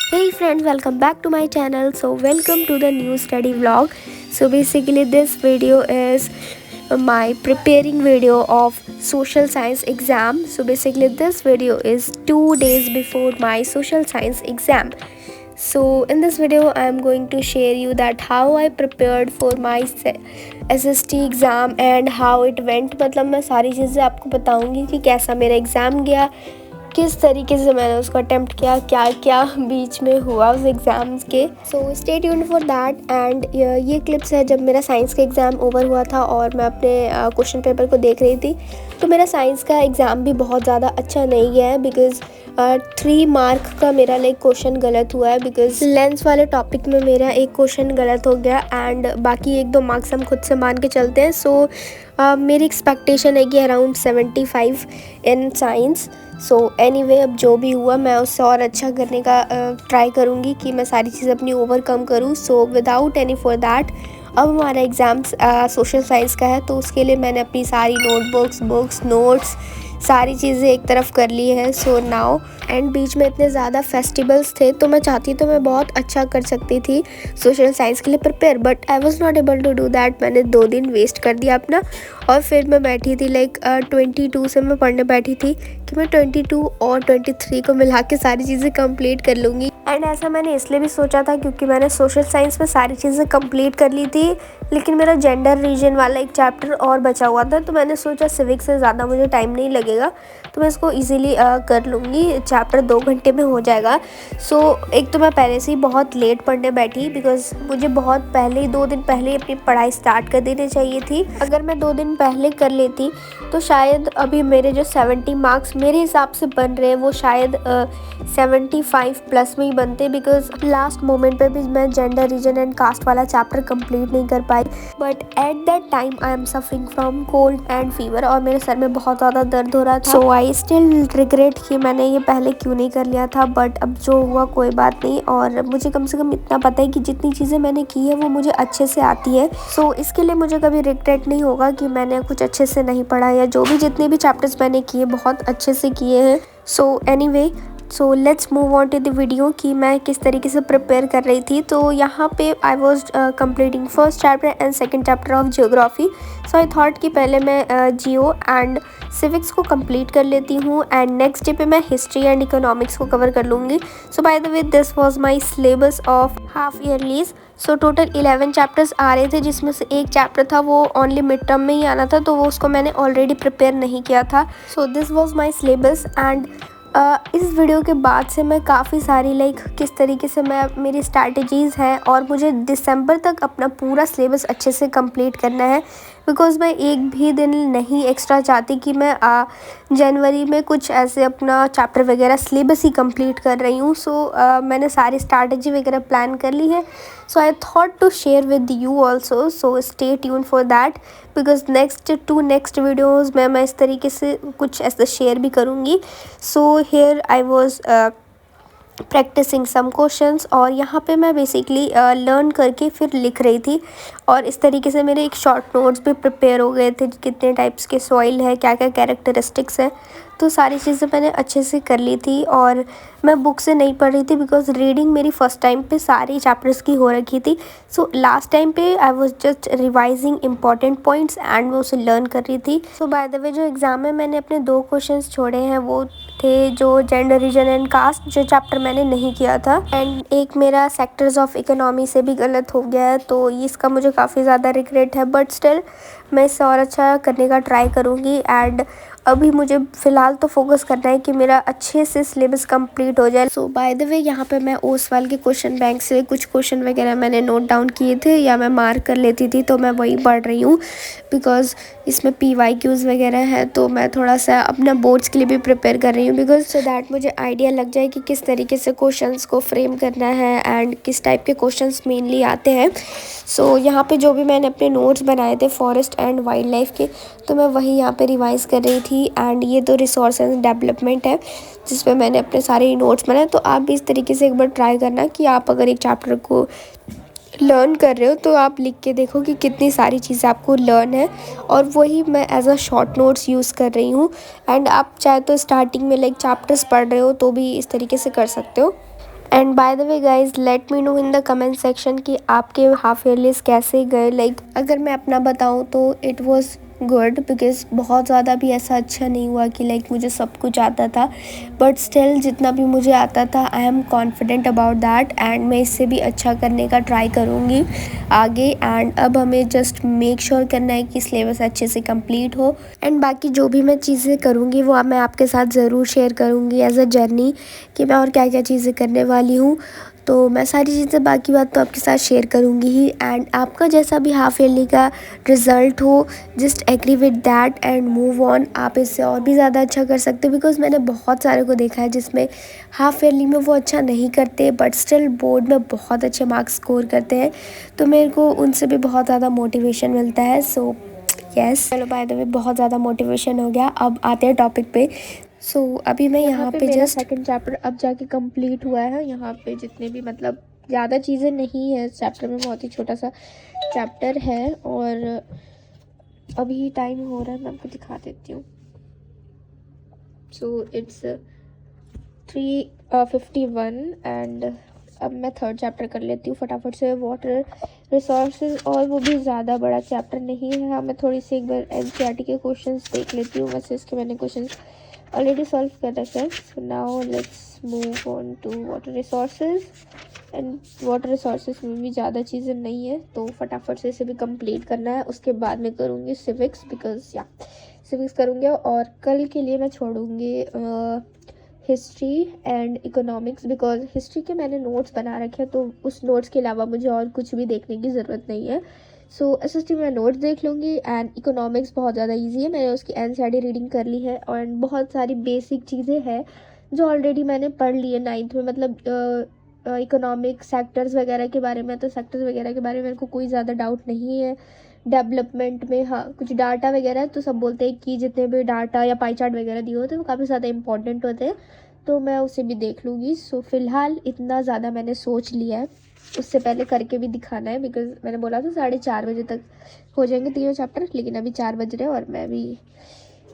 Hey friends, welcome back to my channel. So welcome to the new study vlog. So basically this video is my preparing video of social science exam. So basically this video is 2 days before my social science exam. So in this video I am going to share you that how I prepared for my SST exam and how it went. मतलब मैं सारी चीज़ें आपको बताऊंगी कि कैसा मेरा exam गया, किस तरीके से मैंने उसको अटेम्प्ट किया, क्या क्या बीच में हुआ उस एग्ज़ाम्स के। So stay tuned for that. And ये क्लिप्स है जब मेरा साइंस का एग्ज़ाम ओवर हुआ था और मैं अपने क्वेश्चन पेपर को देख रही थी। तो मेरा साइंस का एग्ज़ाम भी बहुत ज़्यादा अच्छा नहीं गया है बिकॉज़ 3 मार्क का मेरा क्वेश्चन गलत हुआ है बिकॉज लेंस वाले टॉपिक में मेरा एक क्वेश्चन गलत हो गया एंड बाकी 1-2 मार्क्स हम खुद से मान के चलते हैं। सो मेरी एक्सपेक्टेशन है कि around 75 in science. So anyway अब जो भी हुआ मैं उससे और अच्छा करने का ट्राई करूँगी कि मैं सारी चीज़ अपनी ओवरकम करूँ। So without any for that अब हमारा एग्ज़ाम्स सोशल साइंस का है, तो उसके लिए मैंने अपनी सारी बुक्स नोट्स सारी चीज़ें एक तरफ कर ली है। सो नाउ एंड बीच में इतने ज़्यादा फेस्टिवल्स थे तो मैं चाहती तो मैं बहुत अच्छा कर सकती थी सोशल साइंस के लिए prepare, but I was not able to do that. मैंने 2 दिन वेस्ट कर दिया अपना और फिर मैं बैठी थी 22 से मैं पढ़ने बैठी थी कि मैं 22 और 23 को मिला के सारी चीज़ें कंप्लीट कर लूँगी। एंड ऐसा मैंने इसलिए भी सोचा था क्योंकि मैंने सोशल साइंस में सारी चीज़ें कंप्लीट कर ली थी, लेकिन मेरा जेंडर रीजन वाला एक चैप्टर और बचा हुआ था। तो मैंने सोचा सिविक्स से ज़्यादा मुझे टाइम नहीं लगेगा तो मैं इसको इजीली कर लूँगी, चैप्टर 2 घंटे में हो जाएगा। सो एक तो मैं पहले से ही बहुत लेट पढ़ने बैठी बिकॉज मुझे बहुत पहले ही 2 दिन पहले ही अपनी पढ़ाई स्टार्ट कर देनी चाहिए थी। अगर मैं 2 दिन पहले कर लेती तो शायद अभी मेरे जो 70 मार्क्स मेरे हिसाब से बन रहे हैं वो शायद 75 प्लस में ही बनते बिकॉज लास्ट मोमेंट पे भी मैं जेंडर रीजन एंड कास्ट वाला चैप्टर कंप्लीट नहीं कर पाई। But at that time I am suffering from cold and fever और मेरे सर में बहुत ज़्यादा दर्द हो रहा था। सो आई स्टिल रिग्रेट कि मैंने ये पहले क्यों नहीं कर लिया था, बट अब जो हुआ कोई बात नहीं। और मुझे कम से कम इतना पता है कि जितनी चीज़ें मैंने की है वो मुझे अच्छे से आती है। सो इसके लिए मुझे कभी रिग्रेट नहीं होगा कि मैंने कुछ अच्छे से नहीं पढ़ा या जो भी जितने भी चैप्टर्स मैंने किए बहुत अच्छे से किए हैं। So anyway so let's move on to the video कि मैं किस तरीके से प्रिपेयर कर रही थी। तो यहाँ पे I was completing first chapter and second chapter of geography. So I thought कि पहले मैं जियो एंड सिविक्स को कंप्लीट कर लेती हूँ एंड नेक्स्ट डे पे मैं हिस्ट्री एंड इकोनॉमिक्स को कवर कर लूँगी। So by the way this was my syllabus of half yearlies. So total 11 chapters आ रहे थे जिसमें से एक चैप्टर था वो ओनली मिड टर्म में ही आना था, तो वो उसको मैंने ऑलरेडी प्रिपेयर नहीं किया था। So this was my syllabus and इस वीडियो के बाद से मैं काफ़ी सारी किस तरीके से मैं मेरी स्ट्रैटेजीज़ हैं और मुझे दिसंबर तक अपना पूरा सिलेबस अच्छे से कंप्लीट करना है बिकॉज़ मैं एक भी दिन नहीं एक्स्ट्रा चाहती कि मैं जनवरी में कुछ ऐसे अपना चैप्टर वगैरह सिलेबस ही कंप्लीट कर रही हूँ। सो मैंने सारी स्ट्रैटेजी वगैरह प्लान कर ली है। So I thought to share with you also, so stay tune for that because next videos में मैं इस तरीके से कुछ ऐसा शेयर भी करूँगी। So here I was practising some questions और यहाँ पे मैं बेसिकली लर्न करके फिर लिख रही थी और इस तरीके से मेरे एक शॉर्ट नोट्स भी प्रिपेयर हो गए थे, कितने टाइप्स के सॉइल है, क्या क्या कैरेक्टरिस्टिक्स है, तो सारी चीज़ें मैंने अच्छे से कर ली थी। और मैं बुक से नहीं पढ़ रही थी बिकॉज रीडिंग मेरी फर्स्ट टाइम पे सारी चैप्टर्स की हो रखी थी। सो लास्ट टाइम पे I was just revising important points and मैं उसे लर्न कर रही थी। सो बाय द वे जो एग्ज़ाम में मैंने अपने 2 क्वेश्चंस छोड़े हैं वो थे जो जेंडर रीजन एंड कास्ट, जो चैप्टर मैंने नहीं किया था, एंड एक मेरा सेक्टर्स ऑफ इकोनॉमी से भी गलत हो गया है, तो इसका मुझे काफ़ी ज़्यादा रिग्रेट है। बट स्टिल मैं इससे और अच्छा करने का ट्राई करूँगी एंड अभी मुझे फ़िलहाल तो फोकस करना है कि मेरा अच्छे से सिलेबस कंप्लीट हो जाए। सो बाय द वे यहाँ पे मैं ओसवाल के क्वेश्चन बैंक से कुछ क्वेश्चन वगैरह मैंने नोट डाउन किए थे या मैं मार्क कर लेती थी, तो मैं वही पढ़ रही हूँ बिकॉज इसमें PYQs वगैरह है, तो मैं थोड़ा सा अपना बोर्ड्स के लिए भी प्रिपेयर कर रही हूँ बिकॉज सो दैट मुझे आइडिया लग जाए कि किस तरीके से क्वेश्चंस को फ्रेम करना है एंड किस टाइप के क्वेश्चंस मेनली आते हैं। सो यहाँ पे जो भी मैंने अपने नोट्स बनाए थे फॉरेस्ट एंड वाइल्ड लाइफ के, तो मैं वही यहाँ पे रिवाइज़ कर रही थी। एंड ये तो रिसोर्स एंड डेवलपमेंट है जिसमें मैंने अपने सारे नोट्स बनाए, तो आप भी इस तरीके से एक बार ट्राई करना कि आप अगर एक चैप्टर को लर्न कर रहे हो तो आप लिख के देखो कि कितनी सारी चीज़ें आपको लर्न है, और वही मैं as a short notes use कर रही हूँ। एंड आप चाहे तो स्टार्टिंग में चैप्टर्स पढ़ रहे हो तो भी इस तरीके से कर सकते हो। And bye the way guys, late me know in the comment section कि आपके हाफ ईयरलीज कैसे गए। लाइक अगर मैं अपना बताऊँ तो इट वॉज गुड, बिकॉज बहुत ज़्यादा भी ऐसा अच्छा नहीं हुआ कि लाइक मुझे सब कुछ आता था, बट स्टिल जितना भी मुझे आता था I am confident about that, and मैं इससे भी अच्छा करने का ट्राई करूँगी आगे। एंड अब हमें जस्ट मेक श्योर करना है कि सिलेबस अच्छे से कंप्लीट हो, एंड बाकी जो भी मैं चीज़ें करूँगी वो मैं आपके साथ ज़रूर शेयर करूँगी एज अ जर्नी, कि मैं और क्या क्या चीज़ें करने वाली हूँ। तो मैं सारी चीज़ें बाकी बात तो आपके साथ शेयर करूँगी ही। एंड आपका जैसा भी हाफ ईयरली का रिज़ल्ट हो, just agree with that and move on. आप इससे और भी ज़्यादा अच्छा कर सकते हो, बिकॉज़ मैंने बहुत सारे को देखा है जिसमें हाफ ईयरली में वो अच्छा नहीं करते बट स्टिल बोर्ड में बहुत अच्छे मार्क्स स्कोर करते हैं। तो मेरे को उनसे भी बहुत ज़्यादा मोटिवेशन मिलता है। सो यस, चलो बाय द वे बहुत ज़्यादा मोटिवेशन हो गया, अब आते हैं टॉपिक पे। अभी मैं यहाँ पे मेरा जस्ट सेकंड चैप्टर अब जाके कंप्लीट हुआ है। यहाँ पे जितने भी मतलब ज़्यादा चीज़ें नहीं है इस चैप्टर में, बहुत ही छोटा सा चैप्टर है। और अभी टाइम हो रहा है, मैं आपको दिखा देती हूँ। सो इट्स 3:51 एंड अब मैं थर्ड चैप्टर कर लेती हूँ फटाफट से, वाटर रिसोर्सेज। और वो भी ज़्यादा बड़ा चैप्टर नहीं है। हाँ, मैं थोड़ी सी एक बार एनसीईआरटी के क्वेश्चंस देख लेती हूँ। वैसे इसके मैंने क्वेश्चंस ऑलरेडी सॉल्व कर रखे हैं। So now let's move on to water resources. And water resources में भी ज़्यादा चीज़ें नहीं है, तो फटाफट से इसे भी कंप्लीट करना है। उसके बाद मैं करूँगी सिविक्स, बिकॉज या सिविक्स करूँगी और कल के लिए मैं छोड़ूँगी history and economics, because history के मैंने नोट्स बना रखे हैं, तो उस नोट्स के अलावा मुझे और कुछ भी देखने की ज़रूरत नहीं है। सो एसएसटी में नोट्स देख लूँगी। एंड इकोनॉमिक्स बहुत ज़्यादा इजी है, मैंने उसकी एनसीईआरटी रीडिंग कर ली है और बहुत सारी बेसिक चीज़ें हैं जो ऑलरेडी मैंने पढ़ ली है 9th में। मतलब इकोनॉमिक सेक्टर्स वगैरह के बारे में, तो सेक्टर्स वगैरह के बारे में मेरे को कोई ज़्यादा डाउट नहीं है। डेवलपमेंट में हाँ कुछ डाटा वगैरह तो सब बोलते हैं कि जितने भी डाटा या पाई चार्ट वगैरह दिए होते हैं वो काफ़ी ज़्यादा इंपॉर्टेंट होते हैं, तो मैं उसे भी देख लूँगी। सो फिलहाल इतना ज़्यादा मैंने सोच लिया है, उससे पहले करके भी दिखाना है, बिकॉज मैंने बोला था 4:30 बजे तक हो जाएंगे तीनों चैप्टर, लेकिन अभी 4 बज रहे हैं और मैं भी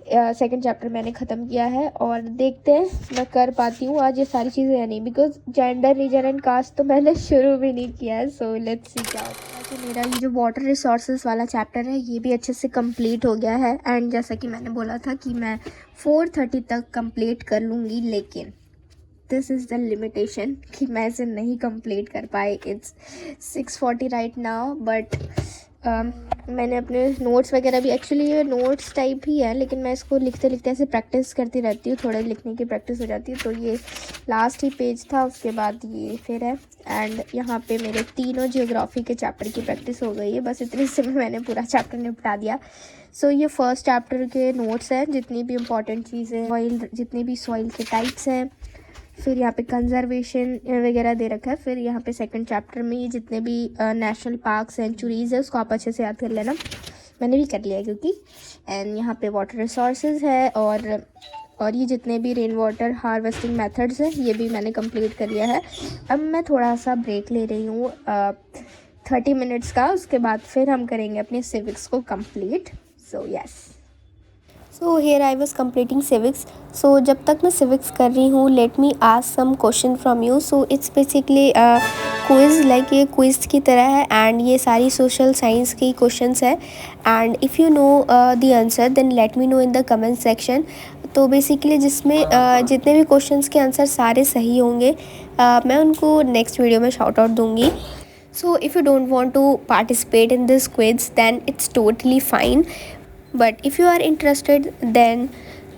सेकंड चैप्टर मैंने ख़त्म किया है। और देखते हैं मैं कर पाती हूँ आज ये सारी चीज़ें या नहीं, because gender reason and caste तो मैंने शुरू भी नहीं किया है। सो लेट्स सी क्या होता है। तो मेरा ये जो वाटर रिसोर्सेज वाला चैप्टर है ये भी अच्छे से कंप्लीट हो गया है। एंड जैसा कि मैंने बोला था कि मैं 4:30 तक कंप्लीट कर लूँगी, लेकिन दिस इज़ द लिमिटेशन कि मैं इसे नहीं कंप्लीट कर पाई। इट्स 6:40 राइट नाउ, बट मैंने अपने नोट्स वगैरह भी, एक्चुअली ये नोट्स टाइप ही है, लेकिन मैं इसको लिखते लिखते ऐसे प्रैक्टिस करती रहती हूँ, थोड़ा लिखने की प्रैक्टिस हो जाती है। तो ये लास्ट ही पेज था, उसके बाद ये फिर है। एंड यहाँ पे मेरे तीनों जियोग्राफी के चैप्टर की प्रैक्टिस हो गई है, बस इतने से मैंने पूरा चैप्टर निपटा दिया। सो ये फर्स्ट चैप्टर के नोट्स हैं, जितनी भी इंपॉर्टेंट चीज़ें, सॉइल, जितने भी सॉइल के टाइप्स हैं, फिर यहाँ पे कंजर्वेशन वगैरह दे रखा है। फिर यहाँ पे सेकंड चैप्टर में ये जितने भी नेशनल पार्क सेंचुरीज़ है उसको आप अच्छे से याद कर लेना, मैंने भी कर लिया है क्योंकि। एंड यहाँ पे वाटर रिसोर्सेज है और ये जितने भी रेन वाटर हार्वेस्टिंग मेथड्स हैं ये भी मैंने कंप्लीट कर लिया है। अब मैं थोड़ा सा ब्रेक ले रही हूँ 30 मिनट्स का, उसके बाद फिर हम करेंगे अपने सिविक्स को complete. So yes, so here I was completing civics. सो जब तक मैं सिविक्स कर रही हूँ, let me ask some question from you. So it's basically quiz, like ये क्विज़ की तरह है, एंड ये सारी सोशल साइंस की क्वेश्चंस है। And if you know the answer then let me know in the comment section. तो basically जिसमें जितने भी क्वेश्चंस के आंसर सारे सही होंगे मैं उनको नेक्स्ट वीडियो में शाउट आउट दूँगी। So if you don't want to participate in this quiz, then it's totally fine. But if you are interested, then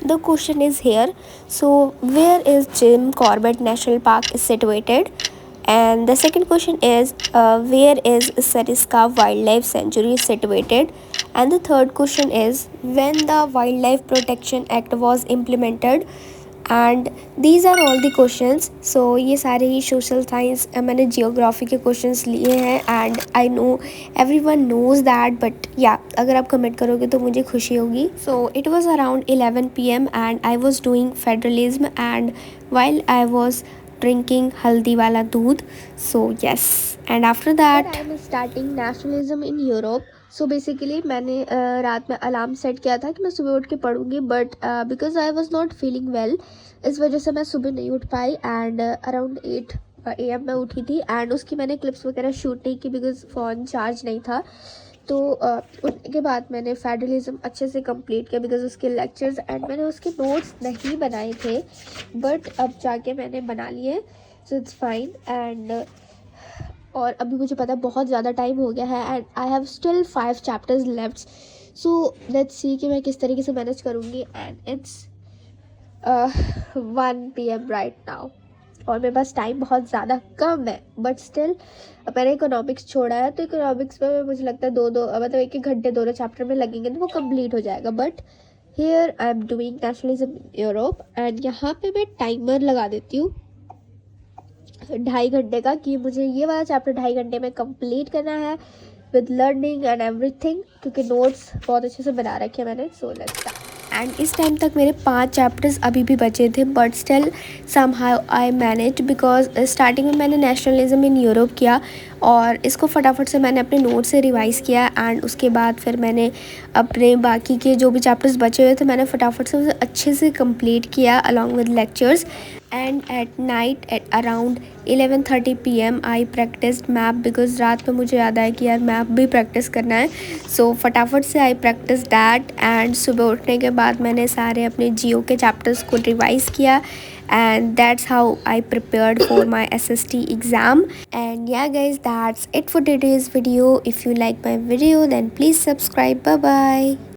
the question is here. So where is Jim Corbett National Park is situated? And the second question is where is Sariska Wildlife Sanctuary situated? And the third question is when the Wildlife Protection Act was implemented? And these are all the questions. So ये सारे ही social science मैंने geography के questions लिए हैं, and I know everyone knows that, but या अगर आप कमेंट करोगे तो मुझे खुशी होगी। So it was around 11 PM and I was doing federalism and while I was drinking हल्दी वाला दूध। So yes, and after that I am starting nationalism in Europe. So basically मैंने रात में अलार्म सेट किया था कि मैं सुबह उठ के पढ़ूंगी, but because I was not feeling well, इस वजह से मैं सुबह नहीं उठ पाई। एंड अराउंड 8 AM में उठी थी एंड उसकी मैंने क्लिप्स वगैरह शूट नहीं की बिकॉज फ़ोन चार्ज नहीं था। तो उठने के बाद मैंने फेडरलिज्म अच्छे से कंप्लीट किया बिकॉज उसके लेक्चर्स एंड मैंने उसके नोट्स नहीं बनाए थे, बट अब जाके मैंने बना लिए, सो इट्स फाइन। एंड और अभी मुझे पता है बहुत ज़्यादा टाइम हो गया है and I have still 5 chapters left, so let's see कि मैं किस तरीके से मैनेज करूँगी। And it's 1 PM right now और मेरे पास टाइम बहुत ज़्यादा कम है, बट स्टिल मैंने इकोनॉमिक्स छोड़ा है, तो इकोनॉमिक्स में मुझे लगता है मतलब 1-1 घंटे दोनों चैप्टर में लगेंगे तो वो कंप्लीट हो जाएगा। But here I am doing nationalism in Europe and यहाँ पे मैं टाइमर लगा देती हूँ 2.5 घंटे का कि मुझे ये वाला चैप्टर 2.5 घंटे में कंप्लीट करना है विद लर्निंग एंड एवरीथिंग, क्योंकि नोट्स बहुत अच्छे से बना रखे हैं मैंने। So let's start. एंड इस टाइम तक मेरे 5 चैप्टर्स अभी भी बचे थे, but still somehow I manage because starting में मैंने नेशनलिज्म इन यूरोप किया और इसको फटाफट से मैंने अपने नोट से रिवाइज़ किया एंड उसके बाद फिर मैंने अपने बाकी के जो भी चैप्टर्स बचे हुए थे मैंने फटाफट से उसे अच्छे से कंप्लीट किया along with lectures. And at night at around 11:30 PM I practised map because रात में मुझे याद आया कि यार मैप भी प्रैक्टिस करना है, सो फटाफट से आई प्रैक्टिस दैट। एंड सुबह उठने के बाद मैंने सारे अपने जियो के चैप्टर्स को रिवाइज़ किया and that's how I prepared for my SST exam. And yeah guys, that's it for today's video. If you like my video then please subscribe. Bye bye.